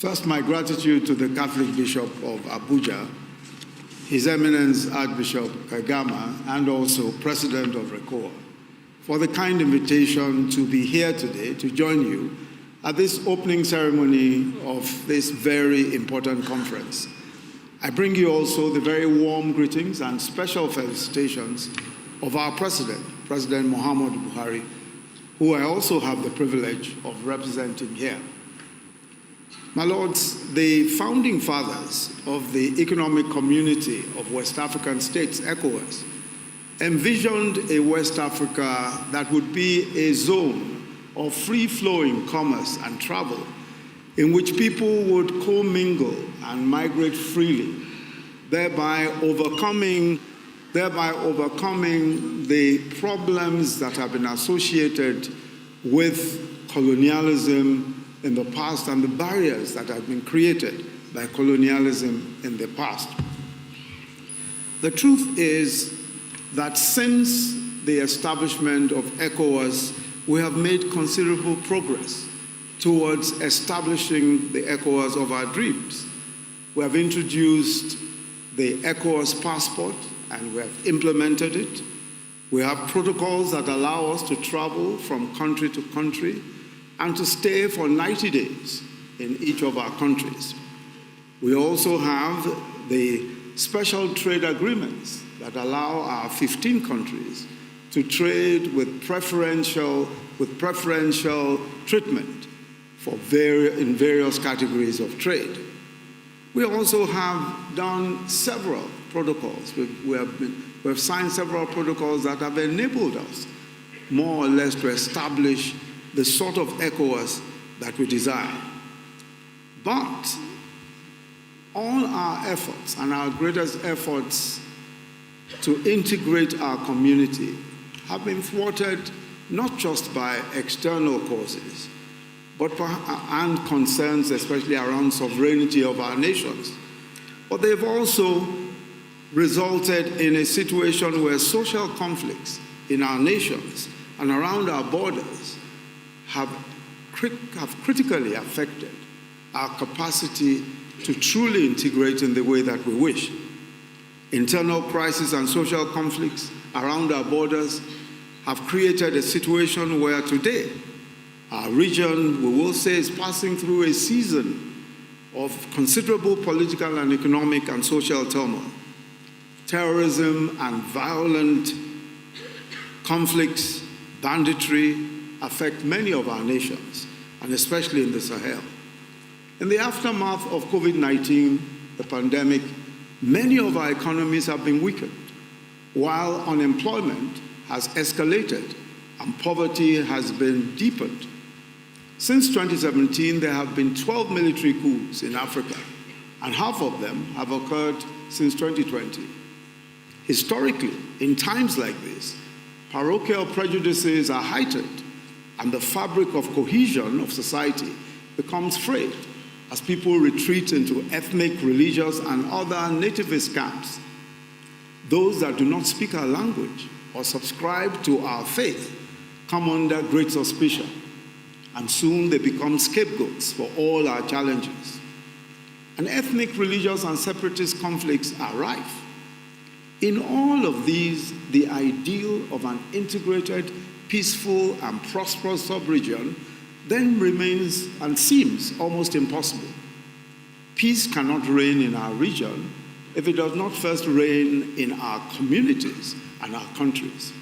First, my gratitude to the Catholic Bishop of Abuja, His Eminence Archbishop Kaigama, and also President of RECOWA, for the kind invitation to be here today to join you at this opening ceremony of this very important conference. I bring you also the very warm greetings and special felicitations of our President, President Muhammadu Buhari, who I also have the privilege of representing here. My lords, the founding fathers of the Economic Community of West African States, ECOWAS, envisioned a West Africa that would be a zone of free-flowing commerce and travel in which people would co-mingle and migrate freely, thereby overcoming the problems that have been associated with colonialism in the past and the barriers that have been created by colonialism in the past. The truth is that since the establishment of ECOWAS, we have made considerable progress towards establishing the ECOWAS of our dreams. We have introduced the ECOWAS passport and we have implemented it. We have protocols that allow us to travel from country to country and to stay for 90 days in each of our countries. We also have the special trade agreements that allow our 15 countries to trade with preferential treatment in various categories of trade. We also have done several protocols. We have signed several protocols that have enabled us more or less to establish the sort of ECOWAS that we desire. But all our efforts and our greatest efforts to integrate our community have been thwarted not just by external causes, and concerns especially around sovereignty of our nations, but they've also resulted in a situation where social conflicts in our nations and around our borders have critically affected our capacity to truly integrate in the way that we wish. Internal crises and social conflicts around our borders have created a situation where today our region, we will say, is passing through a season of considerable political and economic and social turmoil. Terrorism and violent conflicts, banditry, affect many of our nations, and especially in the Sahel. In the aftermath of COVID-19, the pandemic, many of our economies have been weakened, while unemployment has escalated and poverty has been deepened. Since 2017, there have been 12 military coups in Africa, and half of them have occurred since 2020. Historically, in times like this, parochial prejudices are heightened, and the fabric of cohesion of society becomes frayed as people retreat into ethnic, religious, and other nativist camps. Those that do not speak our language or subscribe to our faith come under great suspicion, and soon they become scapegoats for all our challenges. And ethnic, religious, and separatist conflicts are rife. In all of these, the ideal of an integrated, peaceful, and prosperous sub-region then remains and seems almost impossible. Peace cannot reign in our region if it does not first reign in our communities and our countries,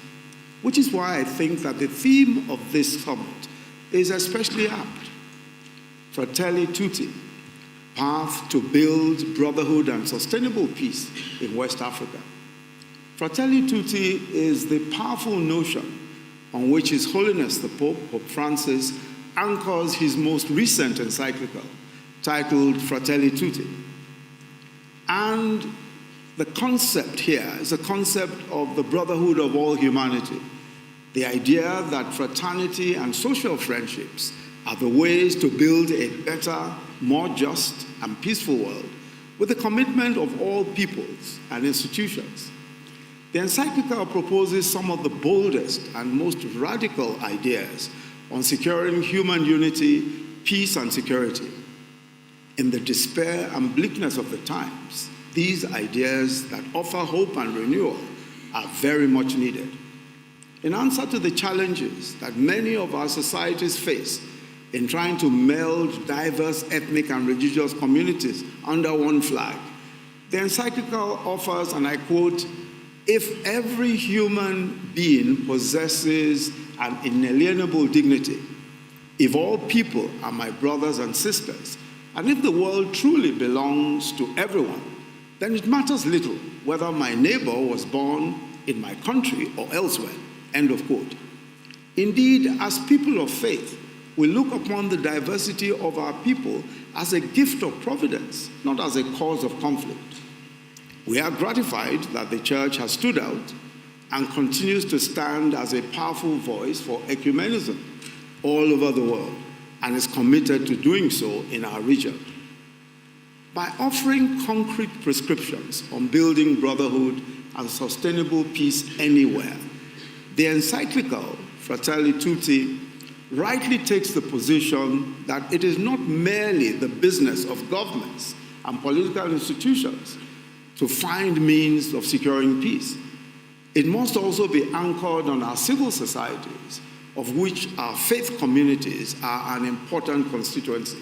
which is why I think that the theme of this summit is especially apt. Fratelli Tutti, path to build brotherhood and sustainable peace in West Africa. Fratelli Tutti is the powerful notion on which His Holiness the Pope Francis, anchors his most recent encyclical titled Fratelli Tutti. And the concept here is a concept of the brotherhood of all humanity, the idea that fraternity and social friendships are the ways to build a better, more just, and peaceful world with the commitment of all peoples and institutions. The encyclical proposes some of the boldest and most radical ideas on securing human unity, peace, and security. In the despair and bleakness of the times, these ideas that offer hope and renewal are very much needed. In answer to the challenges that many of our societies face in trying to meld diverse ethnic and religious communities under one flag, the encyclical offers, and I quote, "If every human being possesses an inalienable dignity, if all people are my brothers and sisters, and if the world truly belongs to everyone, then it matters little whether my neighbor was born in my country or elsewhere." End of quote. Indeed, as people of faith, we look upon the diversity of our people as a gift of providence, not as a cause of conflict. We are gratified that the Church has stood out and continues to stand as a powerful voice for ecumenism all over the world, and is committed to doing so in our region. By offering concrete prescriptions on building brotherhood and sustainable peace anywhere, the encyclical Fratelli Tutti rightly takes the position that it is not merely the business of governments and political institutions to find means of securing peace. It must also be anchored on our civil societies, of which our faith communities are an important constituency.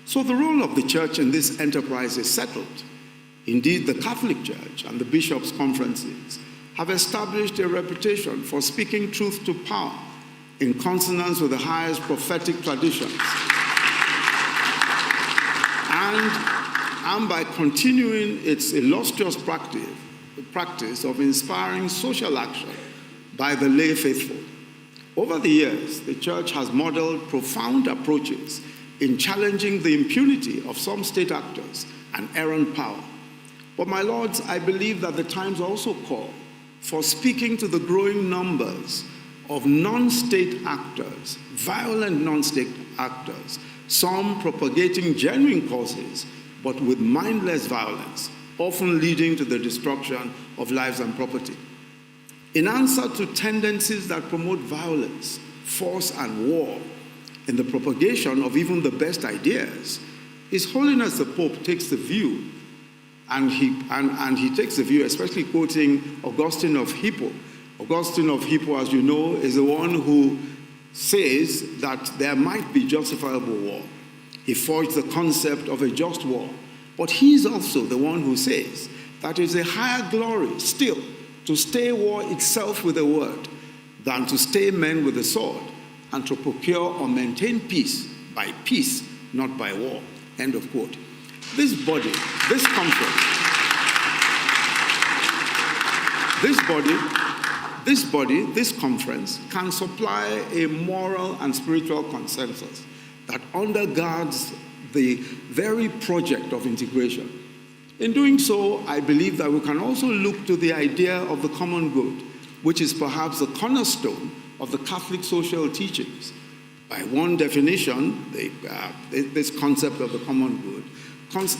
So the role of the Church in this enterprise is settled. Indeed, the Catholic Church and the bishops' conferences have established a reputation for speaking truth to power in consonance with the highest prophetic traditions. And by continuing its illustrious practice of inspiring social action by the lay faithful. Over the years, the Church has modeled profound approaches in challenging the impunity of some state actors and errant power. But my lords, I believe that the times also call for speaking to the growing numbers of non-state actors, violent non-state actors, some propagating genuine causes, but with mindless violence, often leading to the destruction of lives and property. In answer to tendencies that promote violence, force, and war in the propagation of even the best ideas, His Holiness the Pope takes the view, and he takes the view, especially quoting Augustine of Hippo. Augustine of Hippo, as you know, is the one who says that there might be justifiable war. He forged the concept of a just war. But he's also the one who says that it's a higher glory still to stay war itself with a word than to stay men with a sword, and to procure or maintain peace by peace, not by war. End of quote. This body, this conference, this conference can supply a moral and spiritual consensus that undergirds the very project of integration. In doing so, I believe that we can also look to the idea of the common good, which is perhaps the cornerstone of the Catholic social teachings. By one definition, this concept of the common good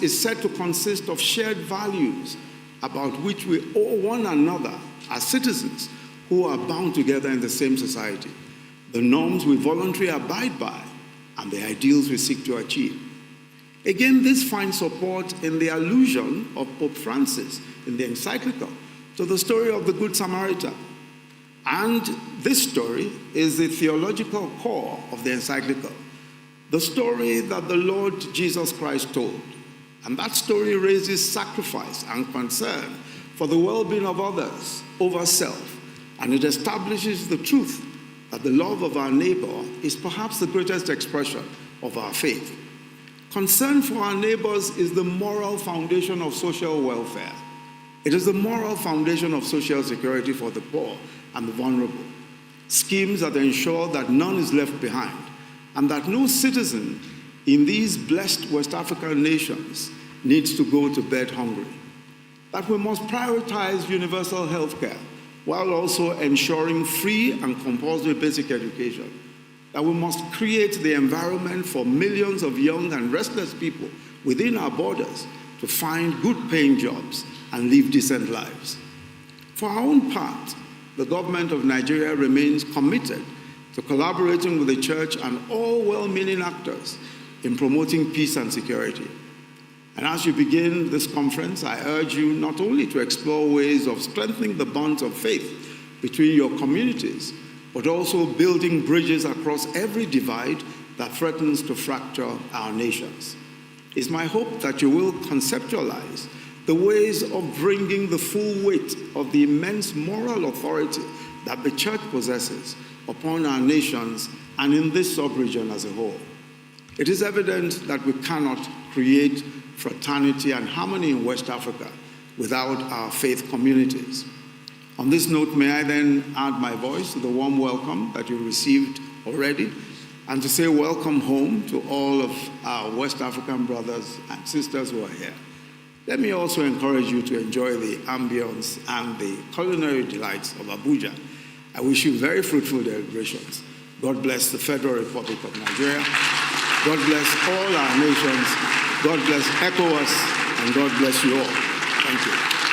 is said to consist of shared values about which we owe one another as citizens who are bound together in the same society, the norms we voluntarily abide by, and the ideals we seek to achieve. Again, this finds support in the allusion of Pope Francis in the encyclical to the story of the Good Samaritan. And this story is the theological core of the encyclical, the story that the Lord Jesus Christ told. And that story raises sacrifice and concern for the well-being of others over self, and it establishes the truth that the love of our neighbor is perhaps the greatest expression of our faith. Concern for our neighbors is the moral foundation of social welfare. It is the moral foundation of social security for the poor and the vulnerable. Schemes that ensure that none is left behind, and that no citizen in these blessed West African nations needs to go to bed hungry. That we must prioritize universal health care while also ensuring free and compulsory basic education. That we must create the environment for millions of young and restless people within our borders to find good-paying jobs and live decent lives. For our own part, the government of Nigeria remains committed to collaborating with the Church and all well-meaning actors in promoting peace and security. And as you begin this conference, I urge you not only to explore ways of strengthening the bonds of faith between your communities, but also building bridges across every divide that threatens to fracture our nations. It's my hope that you will conceptualize the ways of bringing the full weight of the immense moral authority that the Church possesses upon our nations and in this sub-region as a whole. It is evident that we cannot create fraternity and harmony in West Africa without our faith communities. On this note, may I then add my voice to the warm welcome that you received already, and to say welcome home to all of our West African brothers and sisters who are here. Let me also encourage you to enjoy the ambience and the culinary delights of Abuja. I wish you very fruitful deliberations. God bless the Federal Republic of Nigeria. God bless all our nations. God bless ECOWAS, and God bless you all. Thank you.